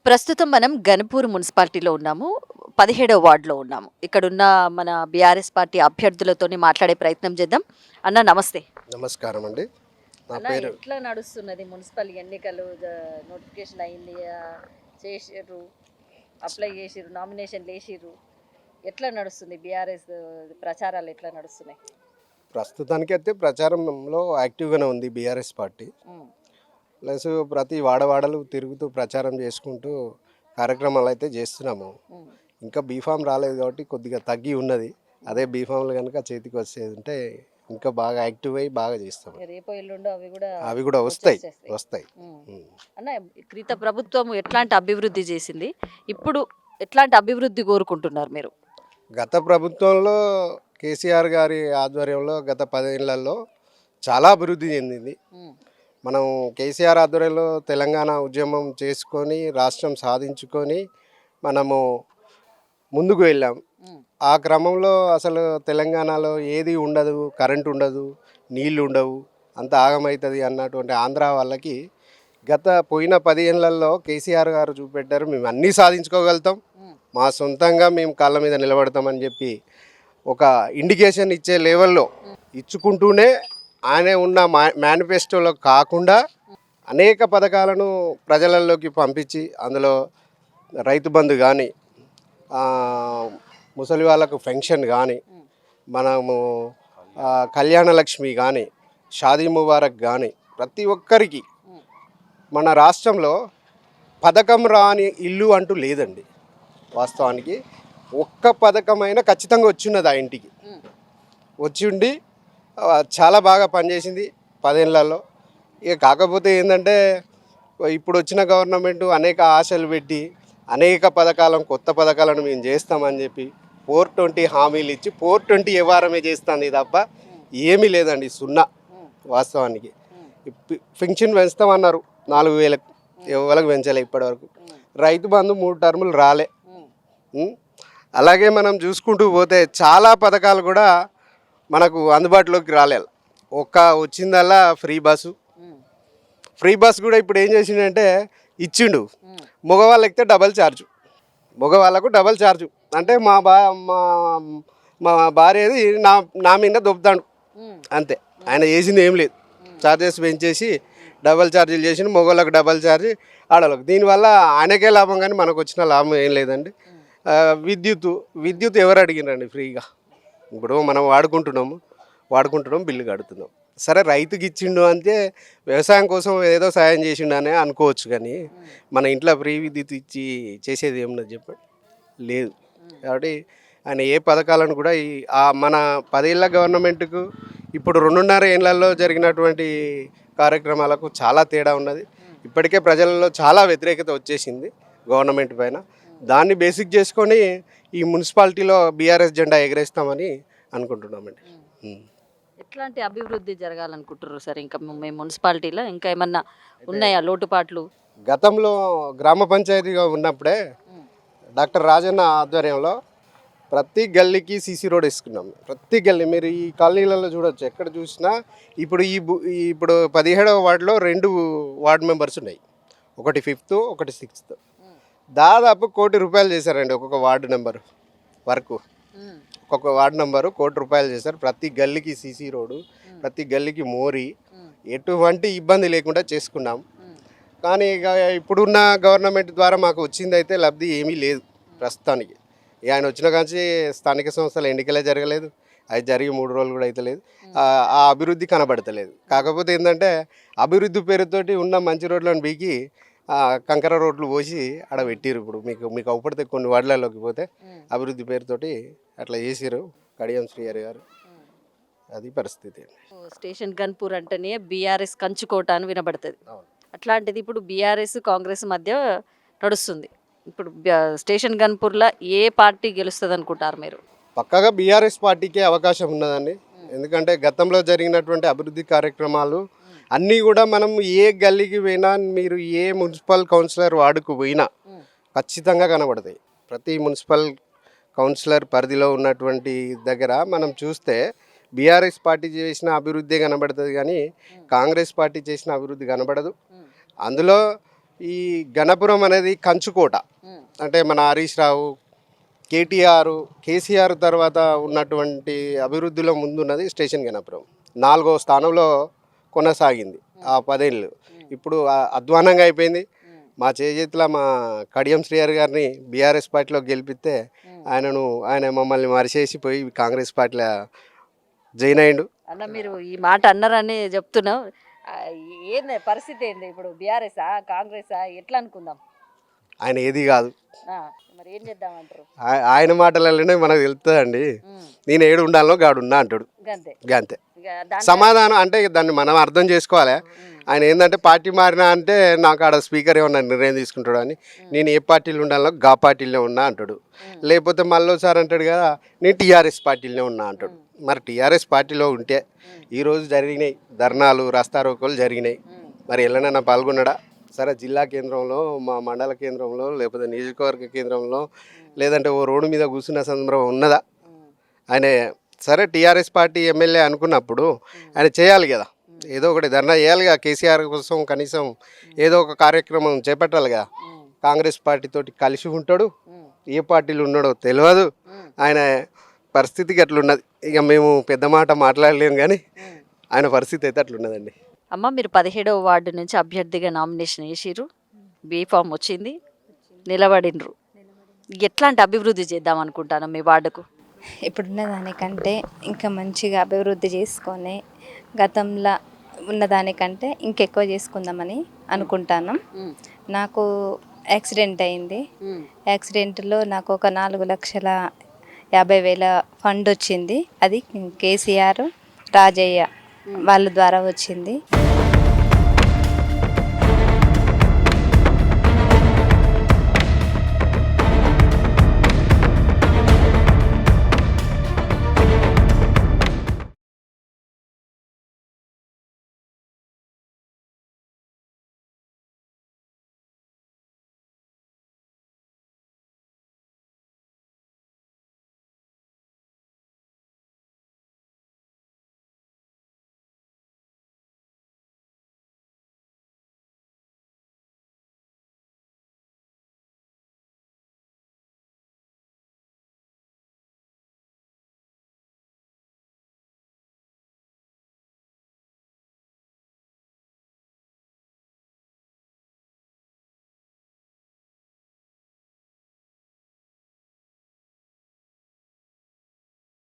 ప్రస్తుతం మనం గణపూర్ మున్సిపాలిటీలో ఉన్నాము. 17వ వార్డులో ఉన్నాము. ఇక్కడున్న మన బీఆర్ఎస్ పార్టీ అభ్యర్థులతోని మాట్లాడే ప్రయత్నం చేద్దాం. అన్న నమస్తే. నమస్కారం అండి. నా అన్న పేరు ఎట్లా నడుస్తున్నది మున్సిపల్ ఎన్నికలు? నోటిఫికేషన్ అయింది, చేసిర్రు, అప్లై చేసిర్రు, నామినేషన్లు వేసిర్రు. ఎట్లా నడుస్తుంది బీఆర్ఎస్ ప్రచారాలు ఎట్లా నడుస్తున్నాయి? ప్రస్తుతానికి అయితే ప్రచారంలో యాక్టివ్గానే ఉంది బీఆర్ఎస్ పార్టీ. ఉమ్, ప్లస్ ప్రతి వాడవాడలు తిరుగుతూ ప్రచారం చేసుకుంటూ కార్యక్రమాలు అయితే చేస్తున్నాము. ఉమ్. ఇంకా బీఫామ్ రాలేదు కాబట్టి కొద్దిగా తగ్గి ఉన్నది. అదే బీఫామ్లు కనుక చేతికి వచ్చేది ఉంటే ఇంకా బాగా యాక్టివ్ అయ్యి బాగా చేస్తాం. రేపో ఎల్లుండో అవి కూడా వస్తాయి. ఉమ్. అన్న క్రిత ప్రభుత్వం ఎట్లాంటి అభివృద్ధి చేసింది, ఇప్పుడు ఎట్లాంటి అభివృద్ధి కోరుకుంటున్నారు మీరు? గత ప్రభుత్వంలో కేసీఆర్ గారి ఆధ్వర్యంలో గత 10 ఏళ్లలో చాలా అభివృద్ధి చెందింది. ఉమ్, మనం కేసీఆర్ ఆధ్వర్యంలో తెలంగాణ ఉద్యమం చేసుకొని రాష్ట్రం సాధించుకొని మనము ముందుకు వెళ్ళాం. ఉమ్, ఆ క్రమంలో అసలు తెలంగాణలో ఏది ఉండదు, కరెంట్ ఉండదు, నీళ్లు ఉండవు, అంత ఆగమవుతుంది అన్నటువంటి ఆంధ్ర వాళ్ళకి పోయిన 10 ఏళ్లలో కేసీఆర్ గారు చూపెట్టారు, మేము అన్నీ సాధించుకోగలుగుతాం, ఉమ్, మా సొంతంగా మేము కాళ్ళ మీద నిలబడతామని చెప్పి ఒక ఇండికేషన్ ఇచ్చే లెవెల్లో ఇచ్చుకుంటూనే ఆయన ఉన్న మేనిఫెస్టోలో కాకుండా అనేక పథకాలను ప్రజలలోకి పంపించి అందులో రైతు బంధు కానీ, ముసలి వాళ్ళకు పెన్షన్ కానీ, మనము కళ్యాణ లక్ష్మి కానీ, షాదీ ముబారక్ కానీ ప్రతి ఒక్కరికి మన రాష్ట్రంలో పథకం రాని ఇల్లు అంటూ లేదండి. వాస్తవానికి ఒక్క పథకమైనా ఖచ్చితంగా వచ్చిన్నది ఆ ఇంటికి. వచ్చి ఉండి చాలా బాగా పనిచేసింది 10 ఏళ్లలో. ఇక కాకపోతే ఏంటంటే ఇప్పుడు వచ్చిన గవర్నమెంట్ అనేక ఆశలు పెట్టి అనేక కొత్త పథకాలను మేము చేస్తామని చెప్పి 420 హామీలు ఇచ్చి 420 వ్యవహారమే చేస్తుంది తప్ప ఏమీ లేదండి, సున్నా. వాస్తవానికి పెన్షన్ పెంచుతామన్నారు 4,000, ఎవరికి పెంచలే ఇప్పటివరకు. రైతు బంధు 3 టర్ములు రాలే. అలాగే మనం చూసుకుంటూ పోతే చాలా పథకాలు కూడా మనకు అందుబాటులోకి రాలేదు. వచ్చిందల్లా ఫ్రీ బస్సు కూడా ఇప్పుడు ఏం చేసిండంటే ఇచ్చిండు, మగవాళ్ళకి ఎక్కితే మగవాళ్ళకు డబల్ ఛార్జు. అంటే మా భార్యది నా మీద దొబ్బుతాడు అంతే. ఆయన చేసింది ఏం లేదు, ఛార్జెస్ పెంచేసి డబల్ ఛార్జీలు చేసిండు, మగవాళ్ళకు డబల్ ఛార్జీ, ఆడవాళ్ళకు. దీనివల్ల ఆయనకే లాభం కానీ మనకు వచ్చిన లాభం ఏం లేదండి. విద్యుత్ ఎవరు అడిగినండి ఫ్రీగా? ఇప్పుడు మనం వాడుకుంటున్నాం, బిల్లు కడుతున్నాం. సరే రైతుకి ఇచ్చిండు అంటే వ్యవసాయం కోసం ఏదో సాయం చేసిండు అని అనుకోవచ్చు, కానీ మన ఇంట్లో ఫ్రీ విద్యుత్ ఇచ్చి చేసేది ఏమున్నది చెప్పండి? లేదు. కాబట్టి ఆయన ఏ పథకాలను కూడా మన 10 ఏళ్ల గవర్నమెంట్కు ఇప్పుడు 2.5 ఏళ్లలో జరిగినటువంటి కార్యక్రమాలకు చాలా తేడా ఉన్నది. ఇప్పటికే ప్రజలలో చాలా వ్యతిరేకత వచ్చేసింది గవర్నమెంట్ పైన. దాన్ని బేసిక్ చేసుకొని ఈ మున్సిపాలిటీలో బీఆర్ఎస్ జెండా ఎగరేస్తామని అనుకుంటున్నామండి. ఎట్లాంటి అభివృద్ధి జరగాలనుకుంటున్నారు సార్? ఇంకా మీ మున్సిపాలిటీలో ఇంకా ఏమన్నా ఉన్నాయా లోటుపాట్లు? గతంలో గ్రామ పంచాయతీగా ఉన్నప్పుడే డాక్టర్ రాజన్న ఆధ్వర్యంలో ప్రతి గల్లీకి సీసీ రోడ్ వేసుకున్నాం. ప్రతి గల్లీ మీరు ఈ కాలనీలలో చూడవచ్చు, ఎక్కడ చూసినా. ఇప్పుడు 17వ వార్డులో 2 వార్డు మెంబర్స్ ఉన్నాయి, ఒకటి 5th, ఒకటి 6th. దాదాపు ₹1,00,00,000 చేశారండి ఒక్కొక్క వార్డు నెంబరు వరకు. ఒక్కొక్క వార్డు నెంబరు ₹1,00,00,000 చేశారు. ప్రతి గల్లీకి సీసీ రోడ్డు, ప్రతి గల్లీకి మోరీ, ఎటువంటి ఇబ్బంది లేకుండా చేసుకున్నాం. కానీ ఇక ఇప్పుడున్న గవర్నమెంట్ ద్వారా మాకు వచ్చిందైతే లబ్ధి ఏమీ లేదు ప్రస్తుతానికి. ఆయన వచ్చిన కాంచి స్థానిక సంస్థల ఎన్నికలే జరగలేదు, అది జరిగి 3 రోజులు కూడా అయితే లేదు. ఆ అభివృద్ధి కనబడతలేదు. కాకపోతే ఏంటంటే అభివృద్ధి పేరుతోటి ఉన్న మంచి రోడ్లను బీకి కంకర రోడ్లు పోసి ఆడ పెట్టిరు. ఇప్పుడు మీకు అవుపడితే కొన్ని వార్డులలోకి పోతే అభివృద్ధి పేరుతోటి అట్లా చేసిరు కడియం శ్రీహరి గారు. అది పరిస్థితి. స్టేషన్ గన్పూర్ అంటేనే బీఆర్ఎస్ కంచుకోట అని వినబడుతుంది. అట్లాంటిది ఇప్పుడు బీఆర్ఎస్ కాంగ్రెస్ మధ్య నడుస్తుంది. ఇప్పుడు స్టేషన్ గన్పూర్లో ఏ పార్టీ గెలుస్తుంది అనుకుంటారు మీరు? పక్కాగా బీఆర్ఎస్ పార్టీకే అవకాశం ఉన్నదండి. ఎందుకంటే గతంలో జరిగినటువంటి అభివృద్ధి కార్యక్రమాలు అన్నీ కూడా మనం ఏ గల్లీకి పోయినా, మీరు ఏ మున్సిపల్ కౌన్సిలర్ వార్డుకు పోయినా ఖచ్చితంగా కనబడతాయి. ప్రతి మున్సిపల్ కౌన్సిలర్ పరిధిలో ఉన్నటువంటి దగ్గర మనం చూస్తే బీఆర్ఎస్ పార్టీ చేసిన అభివృద్ధి కనబడుతుంది, కానీ కాంగ్రెస్ పార్టీ చేసిన అభివృద్ధి కనబడదు. అందులో ఈ గణపురం అనేది కంచుకోట. అంటే మన హరీష్ రావు, కేటీఆర్, కేసీఆర్ తర్వాత ఉన్నటువంటి అభివృద్ధిలో ముందున్నది స్టేషన్ గణపురం. 4వ స్థానంలో కొనసాగింది ఆ 10 ఏళ్ళు. ఇప్పుడు అధ్వానంగా అయిపోయింది. మా చేతిలో మా కడియం శ్రీహరి గారిని బీఆర్ఎస్ పార్టీలో గెలిపిస్తే ఆయన మమ్మల్ని మరిచేసి పోయి కాంగ్రెస్ పార్టీలో జాయిన్ అయ్యిండు. అన్న మీరు ఈ మాట అన్నారని చెప్తున్నాం. ఏంది పరిస్థితి ఏంది ఇప్పుడు? బీఆర్ఎస్ఆ కాంగ్రెసా ఎట్లా అనుకుందాం? ఆయన ఏది కాదు. మరి ఏం చేద్దామంటారు? ఆయన మాటలలోనే మనకు తెలుస్తుందండి. నేను ఏడు ఉండాలో గాడు ఉన్నా అంటాడు. గంతే సమాధానం. అంటే దాన్ని మనం అర్థం చేసుకోవాలి. ఆయన ఏంటంటే పార్టీ మారినా అంటే నాకు ఆడ స్పీకర్ ఏమన్నా నిర్ణయం తీసుకుంటాడు అని, నేను ఏ పార్టీలో ఉండాలో గా పార్టీలో ఉన్నా అంటాడు. లేకపోతే మళ్ళీసారి అంటాడు కదా నేను టీఆర్ఎస్ పార్టీలోనే ఉన్నా అంటాడు. మరి టీఆర్ఎస్ పార్టీలో ఉంటే ఈరోజు జరిగినాయి ధర్నాలు, రాస్తారోకోలు జరిగినాయి. మరి ఎల్లనైనా పాల్గొన్నాడా? సరే జిల్లా కేంద్రంలో, మా మండల కేంద్రంలో, లేకపోతే నియోజకవర్గ కేంద్రంలో, లేదంటే ఓ రోడ్డు మీద కూర్చున్న సందర్భం ఉన్నదా? ఆయన సరే టీఆర్ఎస్ పార్టీ ఎమ్మెల్యే అనుకున్నప్పుడు ఆయన చేయాలి కదా, ఏదో ఒకటి ధర్నా చేయాలిగా. కేసీఆర్ కోసం కనీసం ఏదో ఒక కార్యక్రమం చేపట్టాలిగా. కాంగ్రెస్ పార్టీతోటి కలిసి ఉంటాడు, ఏ పార్టీలో ఉన్నాడో తెలియదు. ఆయన పరిస్థితికి అట్లున్నది. ఇక మేము పెద్ద మాట మాట్లాడలేము, కానీ ఆయన పరిస్థితి అయితే అట్లున్నదండి. అమ్మ, మీరు 17వ వార్డు నుంచి అభ్యర్థిగా నామినేషన్ వేసిర్రు, బీఫామ్ వచ్చింది, నిలబడినరు. ఎట్లాంటి అభివృద్ధి చేద్దాం అనుకుంటాను మీ వార్డుకు? ఇప్పుడున్న దానికంటే ఇంకా మంచిగా అభివృద్ధి చేసుకొని గతంలో ఉన్నదానికంటే ఇంకెక్కువ చేసుకుందామని అనుకుంటాను. నాకు యాక్సిడెంట్ అయింది. యాక్సిడెంట్లో నాకు ఒక 4,50,000 ఫండ్ వచ్చింది. అది కేసీఆర్, రాజయ్య వాళ్ళ ద్వారా వచ్చింది.